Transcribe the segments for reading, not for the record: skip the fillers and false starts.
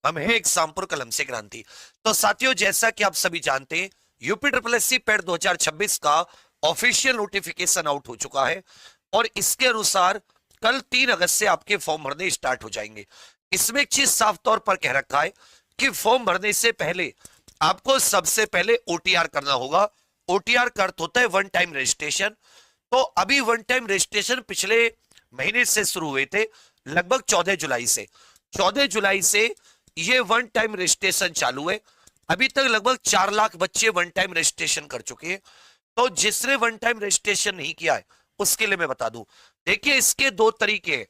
हम है एग्जामपुर कलम से क्रांति। तो साथियों, जैसा कि आप सभी जानते हैं, UP triple S C PET 2026 का ऑफिशियल नोटिफिकेशन आउट हो चुका है और इसके अनुसार कल 3 अगस्त से आपके फॉर्म भरने स्टार्ट हो जाएंगे। इसमें एक चीज साफ तौर पर कह रखा है कि फॉर्म भरने से पहले आपको सबसे पहले ओटीआर करना होगा। ओटीआर का अर्थ होता है वन टाइम रजिस्ट्रेशन। तो अभी वन टाइम रजिस्ट्रेशन पिछले महीने से शुरू हुए थे, लगभग 14 जुलाई से। 14 जुलाई से ये वन टाइम रजिस्ट्रेशन चालू है। अभी तक लगभग 4 लाख बच्चे वन टाइम रजिस्ट्रेशन कर चुके हैं। तो जिसने वन टाइम रजिस्ट्रेशन नहीं किया है उसके लिए मैं बता दूं, देखिए इसके 2 तरीके हैं।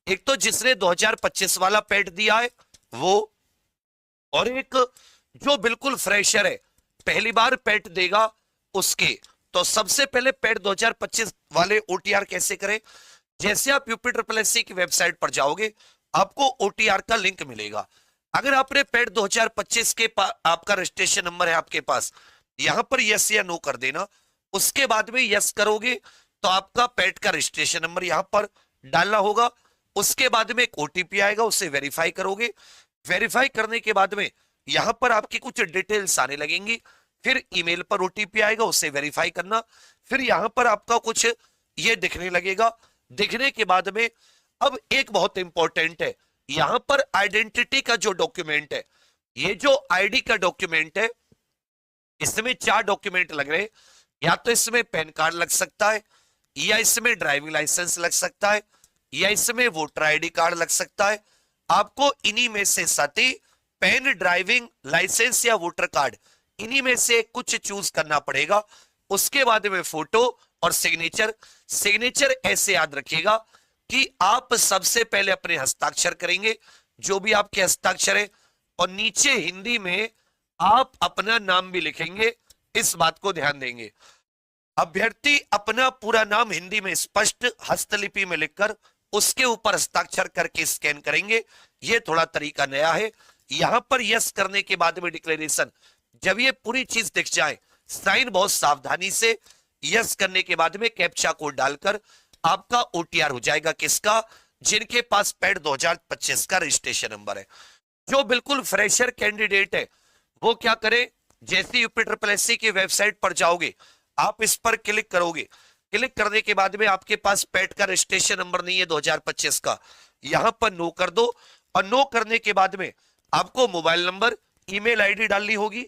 एक तो जिसने 2025 वाला पैड दिया है वो, और एक जो बिल्कुल फ्रेशर है, पहली बार पैड देगा उसके। तो सबसे पहले पैड 2025 वाले ओटीआर कैसे करें? जैसे आप यूपी ट्रिपल एस सी की वेबसाइट पर जाओगे, आपको ओटीआर का लिंक मिलेगा। अगर आपने पैड 2025 के आपका रजिस्ट्रेशन नंबर है आपके पास, यहां पर यस या नो कर देना। उसके बाद में यस करोगे तो आपका पैड का रजिस्ट्रेशन नंबर यहां पर डालना होगा। उसके बाद में एक ओटीपी आएगा, उसे वेरीफाई करोगे। वेरीफाई करने के बाद में यहां पर आपकी कुछ डिटेल्स आने लगेंगी। फिर ईमेल पर ओटीपी आएगा, उसे वेरीफाई करना। फिर यहां पर आपका कुछ ये दिखने लगेगा। दिखने के बाद में अब एक बहुत इंपॉर्टेंट है, यहां पर आइडेंटिटी का जो डॉक्यूमेंट है, ये जो आईडी का डॉक्यूमेंट है, इसमें 4 डॉक्यूमेंट लग रहे हैं। या तो इसमें पैन कार्ड लग सकता है, या इसमें ड्राइविंग लाइसेंस लग सकता है, या इसमें वोटर आईडी कार्ड लग सकता है। आपको इन्हीं में से साथी पैन, ड्राइविंग लाइसेंस या वोटर कार्ड, इन्हीं में से कुछ चूज करना पड़ेगा। उसके बाद में फोटो और सिग्नेचर। सिग्नेचर ऐसे याद रखिएगा कि आप सबसे पहले अपने हस्ताक्षर करेंगे, जो भी आपके हस्ताक्षर है, और नीचे हिंदी में आप अपना नाम भी लिखेंगे। इस बात को ध्यान देंगे। अभ्यर्थी अपना पूरा नाम हिंदी में स्पष्ट हस्तलिपि में लिखकर उसके ऊपर हस्ताक्षर करके स्कैन करेंगे। यह थोड़ा तरीका नया है। यहां पर यस करने के बाद में डिक्लेरेशन, जब ये पूरी चीज दिख जाए, साइन बहुत सावधानी से यस करने के बाद में कैप्चा कोड डालकर आपका ओटीआर हो जाएगा। किसका? जिनके पास पैड 2025 का रजिस्ट्रेशन नंबर है। जो बिल्कुल फ्रेशर कैंडिडेट है वो क्या करे? जैसे यूपी ट्रिपल एस सी की वेबसाइट पर जाओगे, आप इस पर क्लिक करोगे। क्लिक करने के बाद में आपके पास पैड का रजिस्ट्रेशन नंबर नहीं है 2025 का, यहां पर नो कर दो। और नो करने के बाद में आपको मोबाइल नंबर, ईमेल आईडी डालनी होगी।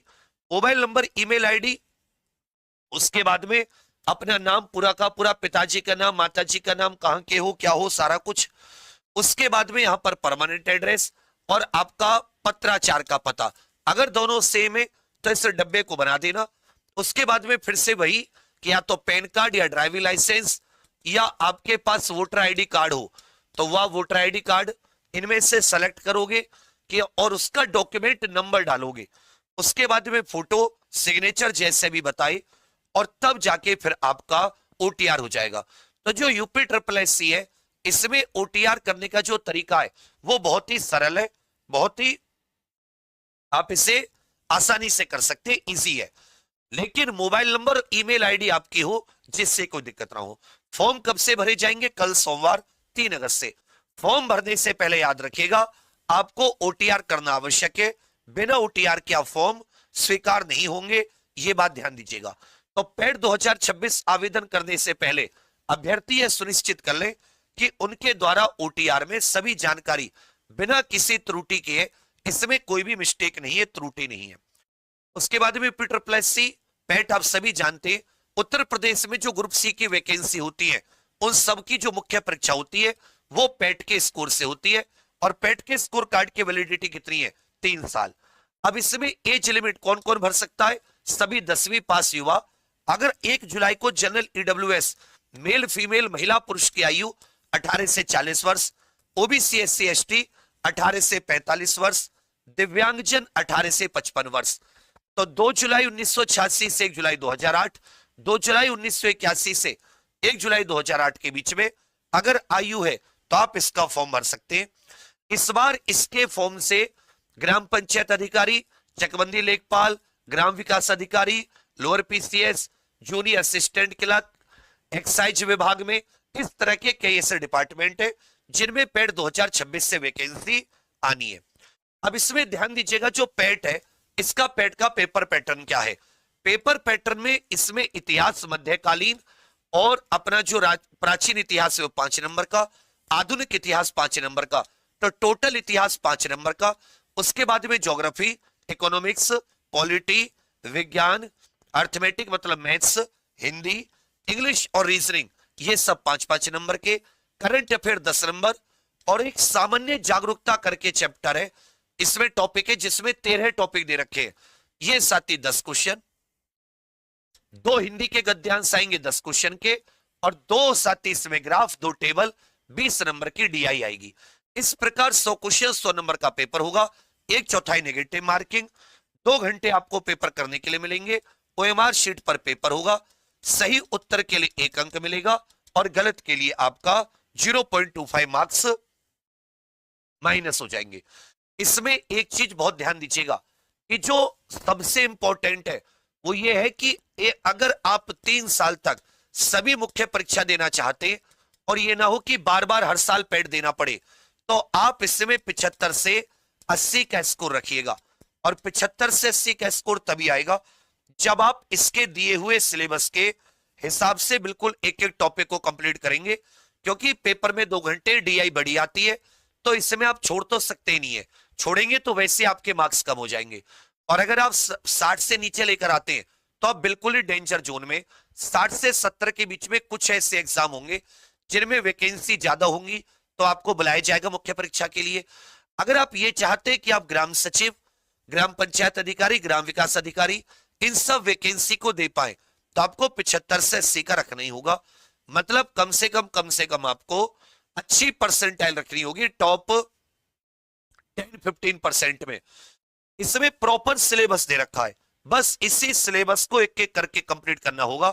मोबाइल नंबर, ईमेल आईडी, उसके बाद में अपना नाम पूरा का पूरा, पिताजी का नाम, माताजी का नाम, कहां के हो, क्या हो, सारा कुछ। उसके बाद में यहां पर परमानेंट एड्रेस और आपका पत्राचार का पता। अगर दोनों सेम है तो इस डब्बे को बना देना। उसके बाद में फिर से वही कि या तो पैन कार्ड या ड्राइविंग लाइसेंस या आपके पास वोटर आईडी कार्ड हो तो वह वोटर आईडी कार्ड, इनमें से सेलेक्ट करोगे कि और उसका डॉक्यूमेंट नंबर डालोगे। उसके बाद में फोटो, सिग्नेचर जैसे भी बताए, और तब जाके फिर आपका ओटीआर हो जाएगा। तो जो यूपी ट्रिपल एस सी है, इसमें ओटीआर करने का जो तरीका है वो बहुत ही सरल है, बहुत ही आप इसे आसानी से कर सकते हैं, इजी है। लेकिन मोबाइल नंबर और ईमेल आईडी आपकी हो जिससे कोई दिक्कत ना हो। फॉर्म कब से भरे जाएंगे? कल सोमवार 3 अगस्त से। फॉर्म भरने से पहले याद रखिएगा आपको ओटीआर करना आवश्यक है। बिना ओटीआर के आप फॉर्म स्वीकार नहीं होंगे, यह बात ध्यान दीजिएगा। तो पैड 2026 आवेदन करने से पहले अभ्यर्थी यह सुनिश्चित कर ले कि उनके द्वारा ओटीआर में सभी जानकारी बिना किसी त्रुटि के, इसमें कोई भी मिस्टेक नहीं है, त्रुटि नहीं है। उसके बाद में UP triple S C PET आप सभी जानते हैं, उत्तर प्रदेश में जो ग्रुप सी की वैकेंसी होती है उन सब की जो मुख्य परीक्षा होती है वो पैट के स्कोर से होती है। और पैट के स्कोर कार्ड की वैलिडिटी कितनी है? 3 साल। अब इसमें एज लिमिट कौन कौन भर सकता है? सभी 10वीं पास युवा। अगर 1 जुलाई को जनरल ईडब्ल्यूएस मेल, फीमेल, महिला, पुरुष की आयु 18 से 40 वर्ष, ओबीसी, एससी, एसटी 18 से 45 वर्ष, दिव्यांगजन 18 से 55 वर्ष। तो 2 जुलाई 1986 से 1 जुलाई 2008, 2 जुलाई 1981 से 1 जुलाई 2008 के बीच में अगर आयु है तो आप इसका फॉर्म भर सकते हैं। इस बार इसके फॉर्म से ग्राम पंचायत अधिकारी, चकबंदी लेखपाल, ग्राम विकास अधिकारी, lower PCS, junior assistant clerk, excise विभाग में, इस तरह के कई ऐसे डिपार्टमेंट है जिनमें पैड 2026 से वैकेंसी आनी है। अब इसमें ध्यान दीजिएगा, जो पैट है इसका पैट का पेपर पैटर्न क्या है। पेपर पैटर्न में इसमें इतिहास मध्यकालीन और अपना जो प्राचीन इतिहास है वो 5 नंबर का, आधुनिक इतिहास 5 नंबर का, तो टोटल इतिहास 5 नंबर का। उसके बाद में ज्योग्राफी, इकोनॉमिक्स, पॉलिटी, विज्ञान, अर्थमेटिक मतलब मैथ्स, हिंदी, इंग्लिश और रीजनिंग, ये सब 5-5 नंबर के। करंट अफेयर 10 नंबर, और एक सामान्य जागरूकता करके चैप्टर है, इसमें टॉपिक है जिसमें 13 टॉपिक दे रखे हैं। ये साथी 10 क्वेश्चन, 2 हिंदी के गद्यांश आएंगे 10 क्वेश्चन के, और 2 साथी इसमें ग्राफ, 2 टेबल, 20 नंबर की डीआई आएगी। इस प्रकार 100 क्वेश्चन 100 नंबर का पेपर होगा। 1/4 नेगेटिव मार्किंग, 2 घंटे आपको पेपर करने के लिए मिलेंगे। ओएमआर शीट पर पेपर होगा। सही उत्तर के लिए 1 अंक मिलेगा और गलत के लिए आपका 0.25 मार्क्स माइनस हो जाएंगे। इसमें एक चीज बहुत ध्यान दीजिएगा कि जो सबसे इंपॉर्टेंट है वो ये है कि अगर आप 3 साल तक सभी मुख्य परीक्षा देना चाहते और ये ना हो कि बार बार हर साल पेट देना पड़े, तो आप इसमें 75 से 80 का स्कोर रखिएगा। और 75 से 80 का स्कोर तभी आएगा जब आप इसके दिए हुए सिलेबस के हिसाब से बिल्कुल एक एक टॉपिक को कंप्लीट करेंगे, क्योंकि पेपर में 2 घंटे डीआई बड़ी आती है, तो इसमें आप छोड़ तो सकते ही नहीं है। छोड़ेंगे तो वैसे आपके मार्क्स कम हो जाएंगे। और अगर आप 60 से नीचे लेकर आते हैं तो आप बिल्कुल ही डेंजर जोन में। 60 से 70 के बीच में कुछ ऐसे एग्जाम होंगे जिनमें वैकेंसी ज्यादा होंगी, तो आपको बुलाया जाएगा मुख्य परीक्षा के लिए। अगर आप ये चाहते हैं कि आप ग्राम सचिव, ग्राम पंचायत अधिकारी, ग्राम विकास अधिकारी, इन सब वैकेंसी को दे पाए, तो आपको 75 से 80 का रखना ही होगा। मतलब कम से कम आपको अच्छी परसेंटाइल रखनी होगी, टॉप 10-15% में। इसमें प्रॉपर सिलेबस दे रखा है, बस इसी सिलेबस को एक एक करके कंप्लीट करना होगा,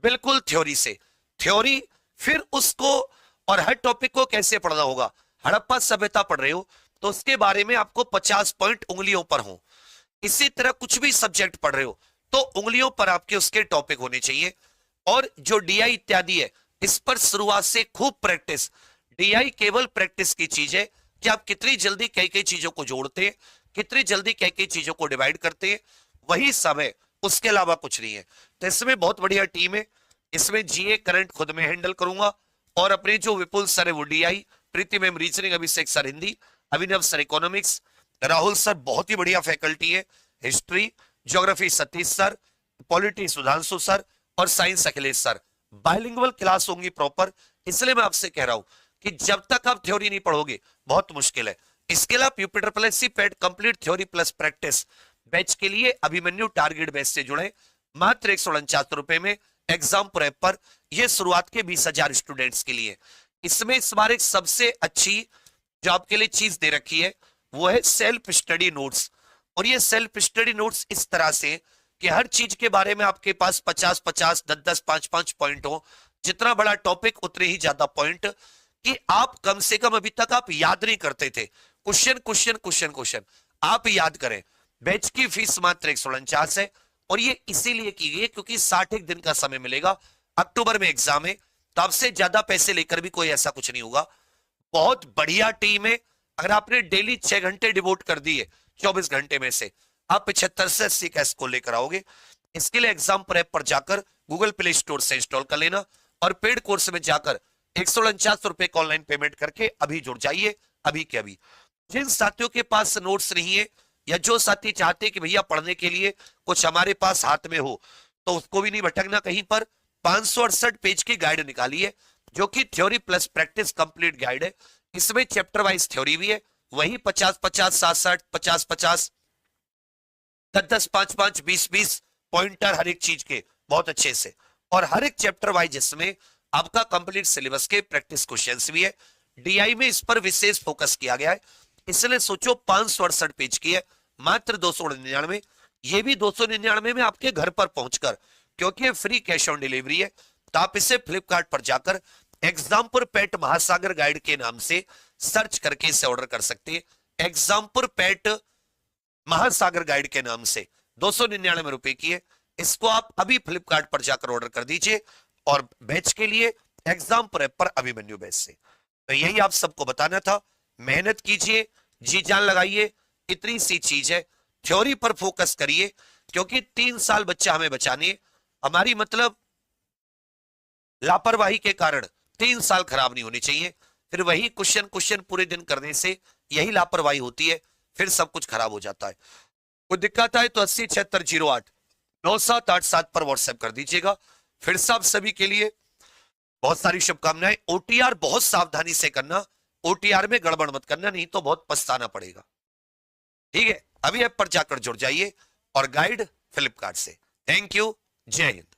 बिल्कुल थ्योरी से। थ्योरी फिर उसको, और हर टॉपिक को कैसे पढ़ना होगा। हड़प्पा सभ्यता पढ़ रहे हो तो उसके बारे में आपको 50 पॉइंट उंगलियों पर हो। इसी तरह कुछ भी सब्जेक्ट पढ़ रहे हो तो उंगलियों पर आपके उसके टॉपिक होने चाहिए। और जो डीआई इत्यादि है, इस पर शुरुआत से खूब प्रैक्टिस। डीआई केवल प्रैक्टिस की चीज है कि आप कितनी जल्दी कई कई चीजों को जोड़ते हैं, कितनी जल्दी कई कई चीजों को डिवाइड करते हैं, वही सब है, उसके अलावा कुछ नहीं है। तो इसमें बहुत बढ़िया टीम है। इसमें जीए करंट खुद में हैंडल करूंगा, और अपने जो विपुल सर है वो DI, Preeti ma'am reasoning, Abhishek sir Hindi, Abhinav sir economics, Rahul sir बहुत ही बढ़िया फैकल्टी है, history, geography Satish sir, polity Sudhanshu sir, और science Akhilesh sir. Bilingual class होंगी प्रॉपर। इसलिए मैं आपसे कह रहा हूं कि जब तक आप थ्योरी नहीं पढ़ोगे बहुत मुश्किल है। इसके अलावा यूपीट्रिपलएससी paid complete theory plus practice batch के लिए अभिमन्यु टारगेट बैच से जुड़े मात्र 149 रुपए में एग्जाम प्रेप पर। यह शुरुआत के 20,000 स्टूडेंट्स के लिए। इसमें इस बार एक सबसे अच्छी जो आपके लिए चीज दे रखी है वो है सेल्फ स्टडी नोट्स। और ये सेल्फ स्टडी नोट्स इस तरह से कि हर चीज के बारे में आपके पास 50-50, 10-10, 5-5 पॉइंट हो। जितना बड़ा टॉपिक उतने ही ज्यादा पॉइंट, कि आप कम से कम अभी तक आप याद नहीं करते थे, क्वेश्चन क्वेश्चन क्वेश्चन क्वेश्चन आप याद करें। बैच की फीस मात्र 149 है, और ये इसीलिए की गई है क्योंकि 60 दिन का समय मिलेगा। अक्टूबर में एग्जाम है, तो आपसे ज्यादा पैसे लेकर भी कोई ऐसा कुछ नहीं होगा। बहुत बढ़िया टीम है। अगर आपने डेली 6 घंटे डिवोट कर दिए 24 घंटे में से, आप 75 से 80 का स्कोर लेकर आओगे। इसके लिए एग्जाम प्रेप पर जाकर गूगल प्ले स्टोर से इंस्टॉल कर लेना, और पेड कोर्स में जाकर 149 रुपए का ऑनलाइन पेमेंट करके अभी जुड़ जाइए, अभी के अभी। जिन साथियों के पास नोट्स नहीं है, या जो साथी चाहते कि भैया पढ़ने के लिए कुछ हमारे पास हाथ में हो, तो उसको भी नहीं भटकना कहीं पर। 568 पेज की गाइड निकालिए, जो कि theory plus practice complete guide है। इसमें चैप्टर वाइज थ्योरी भी है, वही 50-50, 60-60, 50-50, 10-10, 5-5, 20-20 पॉइंटर हर एक चीज के बहुत अच्छे से। और हर एक चैप्टर वाइज इसमें आपका कंप्लीट सिलेबस के प्रैक्टिस क्वेश्चंस भी है। डीआई में इस पर विशेष फोकस किया गया है, इसलिए सोचो 568 पेज की है, मात्र 299। ये भी 299 में आपके घर पर पहुंचकर, क्योंकि फ्री कैश ऑन डिलीवरी है। तो आप इसे फ्लिपकार्ट पर जाकर एग्जामपुर पेट महासागर गाइड के नाम से सर्च करके इसे ऑर्डर कर सकते हैं। एग्जामपुर पेट महासागर गाइड के नाम से 299 रुपए की है। इसको आप अभी फ्लिपकार्ट पर जाकर ऑर्डर कर दीजिए, और बैच के लिए एग्जाम प्रेप पर अभिमन्यु बैच से। तो यही आप सबको बताना था। मेहनत कीजिए, जी जान लगाइए, इतनी सी चीज है, थ्योरी पर फोकस करिए, क्योंकि 3 साल बच्चा हमें बचाने है। हमारी मतलब लापरवाही के कारण 3 साल खराब नहीं होने चाहिए। फिर वही क्वेश्चन क्वेश्चन पूरे दिन करने से यही लापरवाही होती है, फिर सब कुछ खराब हो जाता है। कोई दिक्कत आए तो 8076089787 पर व्हाट्सएप कर दीजिएगा। फिर से आप सभी के लिए बहुत सारी शुभकामनाएं। ओटीआर बहुत सावधानी से करना, ओटीआर में गड़बड़ मत करना, नहीं तो बहुत पछताना पड़ेगा। ठीक है, अभी ऐप पर जाकर जुड़ जाइए और गाइड फ्लिपकार्ट से। थैंक यू, जय हिंद।